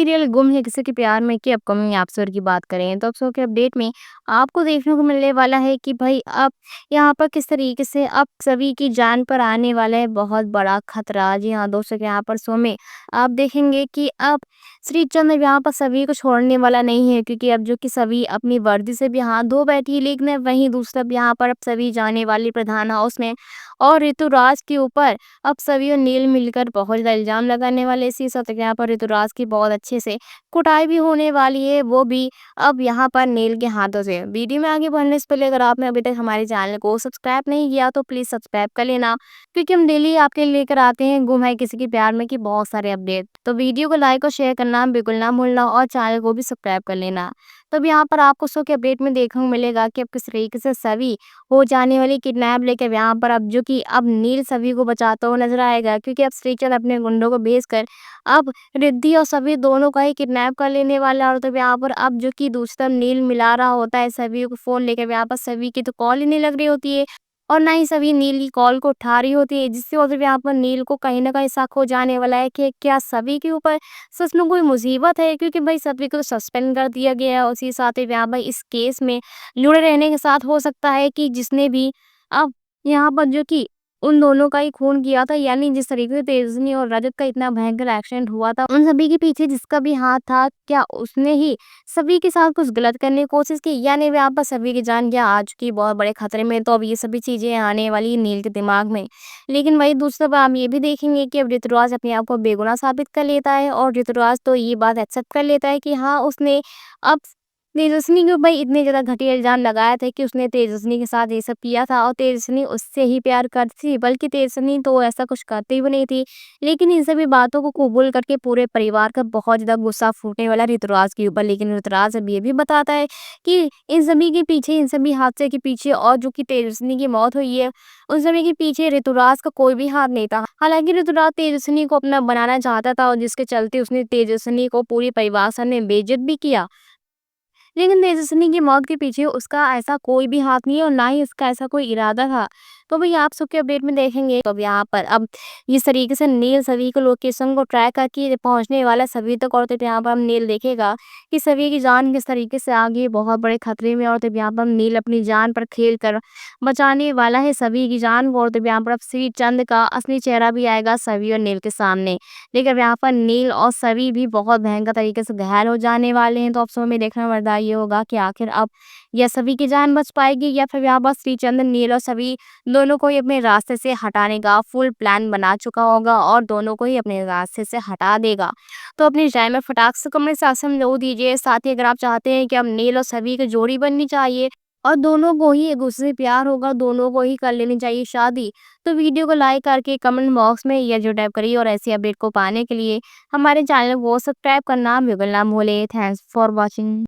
Serial गुम है किसी के प्यार में की अपकमिंग एपिसोड की बात करें तो एपिसोड के अपडेट में आपको देखने को मिलने वाला है कि भाई अब यहाँ पर किस तरीके से अब सभी की जान पर आने वाला है बहुत बड़ा खतरा। जी हाँ दोस्तों, यहाँ पर शो में आप देखेंगे कि अब श्रीचंद अब यहाँ पर सभी को छोड़ने वाला नहीं है, क्योंकि अब जो कि सभी अपनी वर्दी से भी हाथ धो बैठी है, लेकिन अब वहीं दूसरा यहाँ पर अब सभी जाने वाली प्रधान हाउस में और ऋतुराज के ऊपर अब सभी और नील मिलकर बहुत ज़्यादा इल्ज़ाम लगाने वाले। इसी साथ यहाँ पर ऋतुराज की बहुत अच्छे से कुटाई भी होने वाली है, वो भी अब यहाँ पर नील के हाथों से। वीडियो में आगे बढ़ने से पहले अगर आपने अभी तक हमारे चैनल को सब्सक्राइब नहीं किया तो प्लीज़ सब्सक्राइब कर लेना, क्योंकि हम डेली आपके लिए लेकर आते हैं गुम है किसी के प्यार में की बहुत सारे अपडेट। तो वीडियो को लाइक और शेयर करना बिल्कुल ना भूलना और चैनल को भी सब्सक्राइब कर लेना। तो अब यहाँ पर आपको शो के अपडेट में देखने को मिलेगा कि अब किस तरीके से सभी हो जाने वाली किडनैप लेकर यहाँ पर अब जो कि अब नील सभी को बचाता हुआ नजर आएगा, क्योंकि अब श्रीचंद अपने गुंडों को भेजकर अब रिद्धि और सभी दोनों का ही किडनैप कर लेने वाला है। और तो यहाँ पर अब जो कि दूसरा नील मिला रहा होता है सभी को फोन लेकर, यहाँ पर सभी की तो कॉल ही नहीं लग रही होती है और ना ही सभी नील की कॉल को उठा रही होती है, जिससे मतलब यहाँ पर नील को कहीं ना कहीं शक हो जाने वाला है कि क्या सभी के ऊपर सच में कोई मुसीबत है, क्योंकि भाई सभी को सस्पेंड कर दिया गया है। उसी साथ ही यहाँ पर इस केस में जुड़े रहने के साथ हो सकता है कि जिसने भी अब यहाँ पर जो कि उन दोनों का ही खून किया था, यानी जिस तरीके से तेजस्विनी और रजत का इतना भयंकर एक्सीडेंट हुआ था, उन सभी के पीछे जिसका भी हाथ था, क्या उसने ही सभी के साथ कुछ गलत करने की कोशिश की, यानी वे आप सभी की जान क्या आ चुकी बहुत बड़े खतरे में। तो अब ये सभी चीजें आने वाली नील के दिमाग में। लेकिन वही दूसरा बार हम ये भी देखेंगे कि अब ऋतुराज अपने आप को बेगुनाह साबित कर लेता है और ऋतुराज तो ये बात एक्सेप्ट कर लेता है कि हाँ उसने अब तेजस्विनी के ऊपर इतने ज़्यादा घटिया इल्ज़ाम लगाया था कि उसने तेजस्विनी के साथ ये सब किया था और तेजस्विनी उससे ही प्यार करती थी, बल्कि तेजस्विनी तो ऐसा कुछ करती भी नहीं थी। लेकिन इन सभी बातों को कबूल करके पूरे परिवार का बहुत ज़्यादा गुस्सा फूटने वाला ऋतुराज के ऊपर। लेकिन ऋतुराज अब ये भी बताता है कि इन सभी के पीछे, इन सभी हादसे के पीछे और जो कि तेजस्विनी की मौत हुई है, उन सभी के पीछे ऋतुराज का कोई भी हाथ नहीं था। हालांकि ऋतुराज तेजस्विनी को अपना बनाना चाहता था और जिसके चलते उसने तेजस्विनी को पूरी परिवार सामने बेइज्जत भी किया, लेकिन तेजस्विनी की मौत के पीछे उसका ऐसा कोई भी हाथ नहीं है और ना ही उसका ऐसा कोई इरादा था। तो भई आप सबके अपडेट में देखेंगे। तो अब यहाँ पर अब इस तरीके से नील सभी को लोकेशन को ट्रैक करके पहुँचने वाला सभी तक, और तब यहाँ पर हम नील देखेगा कि सभी की जान किस तरीके से आ गई बहुत बड़े खतरे में। और तब यहाँ पर हम नील अपनी जान पर खेल कर बचाने वाला है सभी की जान को। और तब यहाँ पर अब श्रीचंद का असली चेहरा भी आएगा सभी और नील के सामने। लेकिन अब यहाँ पर नील और सभी भी बहुत भयंकर तरीके से घायल हो जाने वाले हैं। तो अब समय में देखना वाला ये होगा कि आखिर अब यह सभी की जान बच पाएगी या फिर यहाँ पर श्रीचंद, नील और सभी दोनों को ही अपने रास्ते से हटाने का फुल प्लान बना चुका होगा और दोनों को ही अपने रास्ते से हटा देगा। तो अपनी राय में फटाक से कमेंट सेक्शन में जरूर दीजिए। साथ ही अगर आप चाहते हैं कि अब नील और सभी की जोड़ी बननी चाहिए और दोनों को ही एक दूसरे से प्यार होगा, दोनों को ही कर लेनी चाहिए शादी, तो वीडियो को लाइक करके कमेंट बॉक्स में यह जो टाइप करिए। और ऐसी अपडेट को पाने के लिए हमारे चैनल को सब्सक्राइब करना बिल्कुल ना भूले। Thanks for watching.